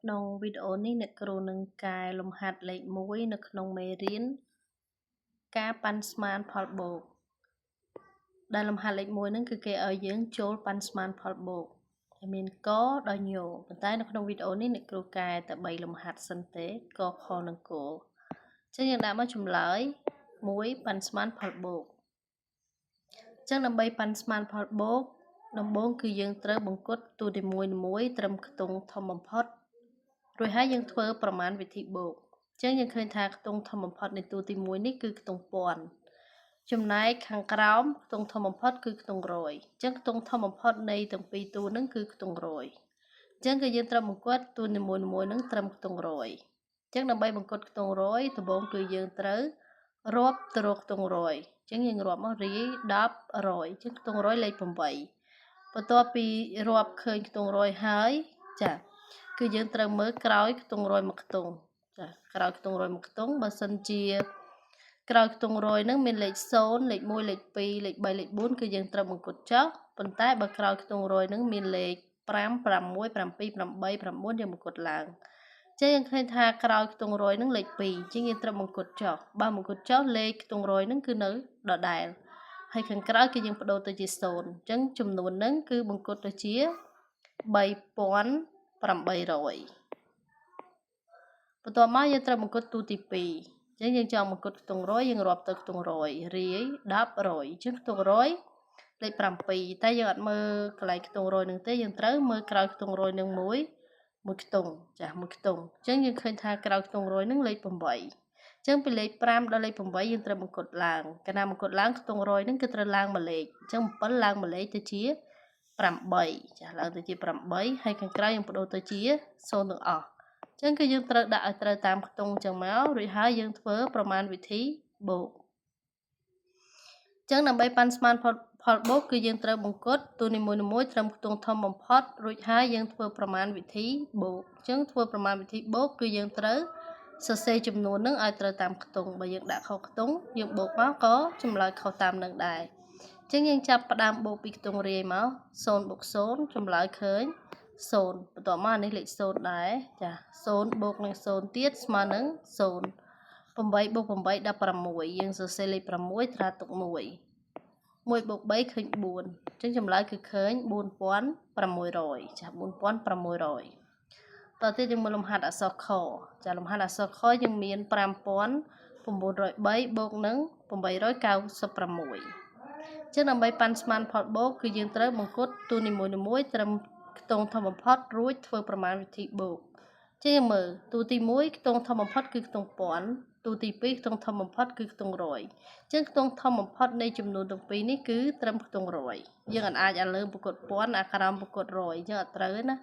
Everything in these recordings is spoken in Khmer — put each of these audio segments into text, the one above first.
ក្នុងវីដេអូនេះអ្នកគ្រូនឹងកែលំហាត់លេខ1នៅក្នុងមេរៀនការប៉ាន់ស្មានផលបូកដែលលំហាត់លេខ1ហ្នឹងគឺគេឲ្យយើងចូលប៉ាន់ស្មានផលបូកដែលមានកដល់ញប៉ុន្តែនៅក្នុងវីដេអូនេះអ្នកគ្រូកែតែ3លំហាត់សិនទេកខនិងគអញ្ចឹងយើងដាក់មកចម្លើយ1ប៉ាន់ស្មានផលបូកអញ្ចឹងដើម្បីប៉ាន់ស្មានផលបូកដំបូងគឺយើងត្រូវបង្គុតទូនីមួយៗត្រឹមខ្ទង់ធំបំផុតរួចហើយយើងធ្វើប្រមាណវិធីបូកអញ្ចឹងយើងឃើញថាខ្ទង់ធំបំផុតនៃទូទី1នេះគឺខ្ទង់ពាន់ចំណែកខាងក្រោមខ្ទង់ធំបំផុតគឺខ្ទង់រយអញ្ចឹងខ្ទង់ធំបំផុតនៃទាំងពីរទូហ្នឹងគឺខ្ទង់រយអញ្ចឹងគឺយើងត្រូវបង្គាត់ទូនីមួយៗហ្នឹងត្រឹមខ្ទង់រយអញ្ចឹងដើម្បីបង្គាត់ខ្ទង់រយដំបូងគឺយើងត្រូវរាប់ទៅរកខ្ទង់រយអញ្ចឹងយើងរាប់មករាយ10រយអញ្ចឹងខ្ទង់រយលេខ8បន្ទាប់ពីរាប់ឃើញខ្ទង់រយហើយចាគឺយើងត្រូវមើលក្រោយខ្ទង់រយមួយខ្ទង់ចាក្រោយខ្ទង់រយមួយខ្ទង់បើសិនជាក្រោយខ្ទង់រយហ្នឹងមានលេខ0លេខ1លេខ2លេខ3លេខ4គឺយើងត្រូវបង្គុតចុះប៉ុន្តែបើក្រោយខ្ទង់រយហ្នឹងមានលេខ5 6 7 8 9យើងបង្គុតឡើងចឹងយើងឃើញថាក្រោយខ្ទង់រយហ្នឹងលេខ2ចឹងយើងត្រូវបង្គុតចុះបើបង្គុតចុះលេខខ្ទង់រយហ្នឹងគឺនៅដដែលហើយខាងក្រោយគឺយើងបដូរទៅជា0អញ្ចឹងចំនួនហ្នឹងគឺបង្គុតទៅជា3800បន្ទាប់មកយើងត្រូវបង្គុតទូទី2អញ្ចឹងយើងចង់បង្គុតខ្ទង់រយយើងរាប់ទៅខ្ទង់រយរាយ10រយអញ្ចឹងខ្ទង់រយលេខ7តែយើងអត់មើលកន្លែងខ្ទង់រយនឹងទេយើងត្រូវមើលក្រោយខ្ទង់រយនឹងមួយខ្ទង់ចាស់មួយខ្ទង់អញ្ចឹងយើងឃើញថាក្រោយខ្ទង់រយនឹងលេខ8អញ្ចឹងពីលេខ5ដល់លេខ8យើងត្រូវបង្គុតឡើងកាលណាបង្គុតឡើងខ្ទង់រយនឹងគឺត្រូវឡើងមួយលេខអញ្ចឹង7ឡើងមួយលេខទៅជា8ចាស់ឡើងទៅជា8ហើយខាងក្រៅយើងបដូរទៅជា0ទាំងអស់អញ្ចឹងគឺយើងត្រូវដាក់ឲ្យត្រូវតាមខ្ទង់អញ្ចឹងមករួចហើយយើងធ្វើប្រមាណវិធីបូកអញ្ចឹងដើម្បីប៉ាន់ស្មានផលបូកគឺយើងត្រូវបង្គុតទូនីមួយៗត្រឹមខ្ទង់ធំបំផុតរួចហើយយើងធ្វើប្រមាណវិធីបូកអញ្ចឹងធ្វើប្រមាណវិធីបូកគឺយើងត្រូវសរសេរចំនួននឹងឲ្យត្រូវតាមខ្ទង់បើយើងដាក់ខុសខ្ទង់យើងបូកមកក៏ចម្លើយខុសតាមនឹងដែរអញ្ចឹងយើងចាប់ផ្ដើមបូកពីខ្ទង់រាយមក0បូក0ចម្លើយឃើញ0បន្ទាប់មកនេះលេខ0ដែរចា0បូកនឹង0ទៀតស្មើនឹង0 8បូក8 16យើងសរសេរលេខ6ត្រាទុក1 1បូក3ឃើញ4អញ្ចឹងចម្លើយគឺឃើញ4600ចា4600តទៅទៀតយើងមើលលំហាត់អក្សរខចាលំហាត់អក្សរខយើងមាន5903បូកនឹង896ចឹងដើម្បីប៉ាន់ស្មានផលបូកគឺយើងត្រូវបង្គុតទូនីមួយៗត្រឹមខ្ទង់ធំបំផុតរួចធ្វើប្រមាណវិធីបូកចឹងយើងមើលទូទី1ខ្ទង់ធំបំផុតគឺខ្ទង់ពាន់ទូទី2ខ្ទង់ធំបំផុតគឺខ្ទង់រយចឹងខ្ទង់ធំបំផុតនៃចំនួនទាំងពីរនេះគឺត្រឹមខ្ទង់រយយើងអាចអាលើបង្គុតពាន់អាក្រោមបង្គុតរយចឹងអត់ត្រូវទេណា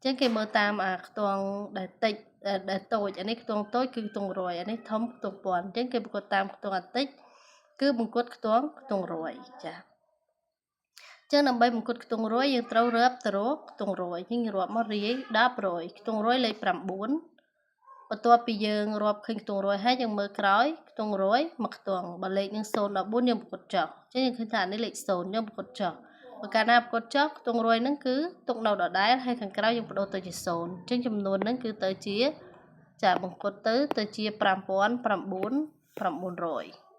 ចឹងគេមើលតាមអាខ្ទង់ដែលតិចដែលតូចអានេះខ្ទង់តូចគឺខ្ទង់រយអានេះធំខ្ទង់ពាន់ចឹងគេបង្គុតតាមខ្ទង់អាតិចគឺបង្គុតខ្ទង់រយចាចឹងដើម្បីបង្គុតខ្ទង់រយយើងត្រូវរាប់ទៅរកខ្ទង់រយយើងរាប់មករាយ10រយខ្ទង់រយលេខ9បន្ទាប់ពីយើងរាប់ឃើញខ្ទង់រយហើយយើងមើលក្រោយខ្ទង់រយមួយខ្ទង់បើលេខនឹង0ដល់4យើងបង្គុតចុះចឹងយើងឃើញថានេះលេខ0យើងបង្គុតចុះបើកាលណាបង្គុតចុះខ្ទង់រយហ្នឹងគឺទុកនៅដដែលហើយខាងក្រៅយើងបដូរទៅជា0ចឹងចំនួនហ្នឹងគឺទៅជាចាបង្គុតទៅជា5900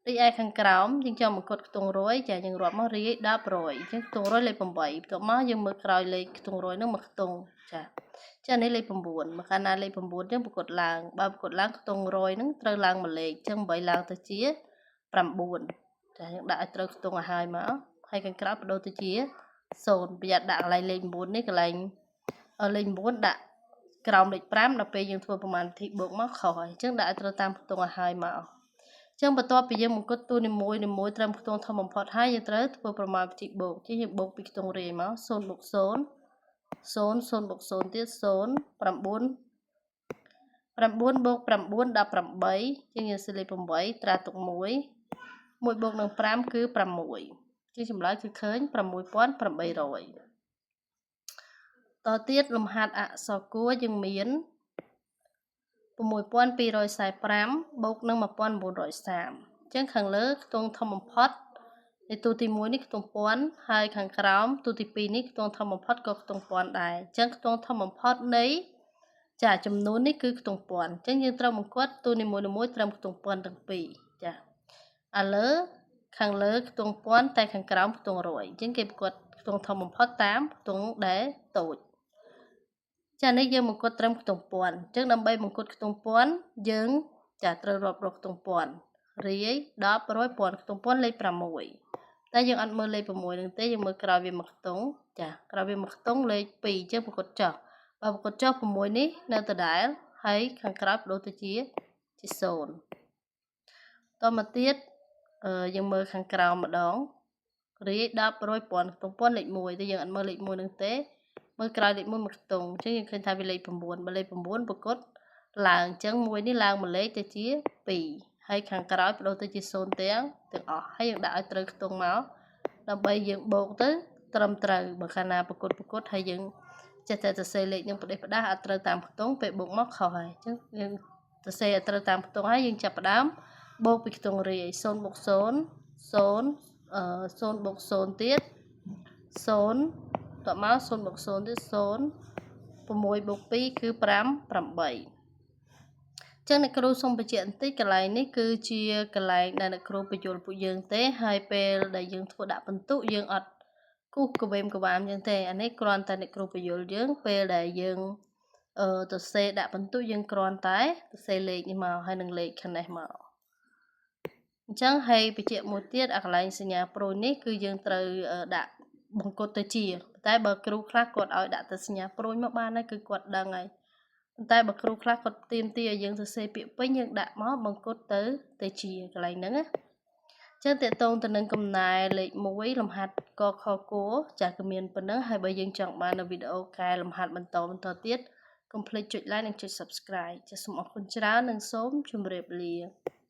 រីឯខាងក្រោមយើងចង់បង្គុតខ្ទង់រយចាយើងរាប់មករាយ10រយអញ្ចឹងខ្ទង់រយលេខ8បន្ទាប់មកយើងមើលក្រោយលេខខ្ទង់រយហ្នឹងមួយខ្ទង់ចាចានេះលេខ9មកកាលណាលេខ9យើងបង្គុតឡើងបើបង្គុតឡើងខ្ទង់រយហ្នឹងត្រូវឡើងមួយលេខអញ្ចឹង8ឡើងទៅជា9ចាយើងដាក់ឲ្យត្រូវខ្ទង់ឲ្យហើយមកហើយខាងក្រៅបដូរទៅជា0ប្រយ័ត្នដាក់កន្លែងលេខ9នេះកន្លែងលេខ9ដាក់ក្រោមលេខ5ដល់ពេលយើងធ្វើប្រមាណវិធីបូកមកខុសហើយអញ្ចឹងដាក់ឲ្យត្រូវតាមខ្ទង់ឲ្យហើយមកចឹងបន្ទាប់ពីយើងបង្គុតទូនីមួយត្រឹមខ្ទង់ធំបំផុតហើយយើងត្រូវធ្វើប្រមាណវិធីបូកយើងបូកពីខ្ទង់រាយមក0បូក0 0 0បូក0ទៀត0 9 9បូក9 18ជាងយើងសរសេរលេខ8ត្រាទុក1 1បូកនឹង5គឺ6ជាចម្លើយគឺឃើញ6800តទៀតលំហាត់អក្សរគួរយើងមាន6245បូកនឹង1930អញ្ចឹងខាងលើខ្ទង់ធំបំផុត ទូទី1នេះខ្ទង់ពាន់ហើយខាងក្រោមទូទី2នេះខ្ទង់ធំបំផុតក៏ខ្ទង់ពាន់ដែរអញ្ចឹងខ្ទង់ធំបំផុតនៃចាចំនួននេះគឺខ្ទង់ពាន់អញ្ចឹងយើងត្រូវបង្កើតទូនីមួយៗត្រឹមខ្ទង់ពាន់ទាំងពីរចាឥឡូវខាងលើខ្ទង់ពាន់តែខាងក្រោមខ្ទង់រយអញ្ចឹងគេបង្កើតខ្ទង់ធំបំផុតតាមខ្ទង់ដែលតូចចានេះយើងបង្កើតត្រឹមខ្ទង់ពាន់អញ្ចឹងដើម្បីបង្កើតខ្ទង់ពាន់យើងចាត្រូវរាប់រកខ្ទង់ពាន់រាយ10 100 ពាន់ខ្ទង់ពាន់លេខ6តែយើងអត់មើលលេខ6នឹងទេយើងមើលក្រោយវាមួយខ្ទង់ចាក្រោយវាមួយខ្ទង់លេខ2អញ្ចឹងបង្កើតចុះបើបង្កើតចុះ6នេះនៅដដែលហើយខាងក្រោយបដូរទៅជា0តមកទៀតយើងមើលខាងក្រោមម្ដងរាយ10 100 ពាន់ខ្ទង់ពាន់លេខ1តែយើងអត់មើលលេខ1នឹងទេមើលក្រោយលេខ1មួយខ្ទង់អញ្ចឹងយើងឃើញថាវាលេខ9បើលេខ9ប្រកបឡើងអញ្ចឹង1នេះឡើងមួយលេខទៅជា2ហើយខាងក្រោយបដូរទៅជា0ទាំងអស់ហើយយើងដាក់ឲ្យត្រូវខ្ទង់មកដើម្បីយើងបូកទៅត្រឹមត្រូវបើកាលណាប្រកបហើយយើងចេះតែសរសេរលេខនឹងផ្ដេសផ្ដាសអត់ត្រូវតាមខ្ទង់ពេលបូកមកខុសហើយអញ្ចឹងយើងសរសេរឲ្យត្រូវតាមខ្ទង់ហើយយើងចាប់ផ្ដើមបូកពីខ្ទង់រាយ0 + 0 0 0 + 0ទៀត0តមក0 + 0ទៀត0 6 + 2គឺ5 8ចឹងអ្នកគ្រូសូមបញ្ជាក់បន្តិចកន្លែងនេះគឺជាកន្លែងដែលអ្នកគ្រូបញ្យល់ពួកយើងទេហើយពេលដែលយើងធ្វើដាក់បន្ទុកយើងអត់គូសកវេមកវាមចឹងទេអានេះគ្រាន់តែអ្នកគ្រូបញ្យល់យើងពេលដែលយើងទៅសេដាក់បន្ទុកយើងគ្រាន់តែទៅសេលេខនេះមកហើយនឹងលេខខាងនេះមកអញ្ចឹងហើយបញ្ជាក់មួយទៀតអាកន្លែងសញ្ញាប្រូននេះគឺយើងត្រូវដាក់បង្កត់ទៅជាតែបើគ្រូខ្លះគាត់ឲ្យដាក់ទៅសញ្ញាប្រូនមកបានហើយគឺគាត់ដឹងហើយតែបើគ្រូខ្លះគាត់ទាមទារឲ្យយើងសរសេរពាក្យពេញយើងដាក់មកបង្កត់ទៅជាកន្លែងហ្នឹងណាចឹងតេតងទៅនឹងកំណែលេខ1លំហាត់កខគចាស់គឺមានប៉ុណ្ណឹងហើយបើយើងចង់បាននៅវីដេអូកែលំហាត់បន្តទៀតកុំភ្លេចចុច like និងចុច subscribe ចាសសូមអរគុណច្រើននិងសូមជម្រាបលា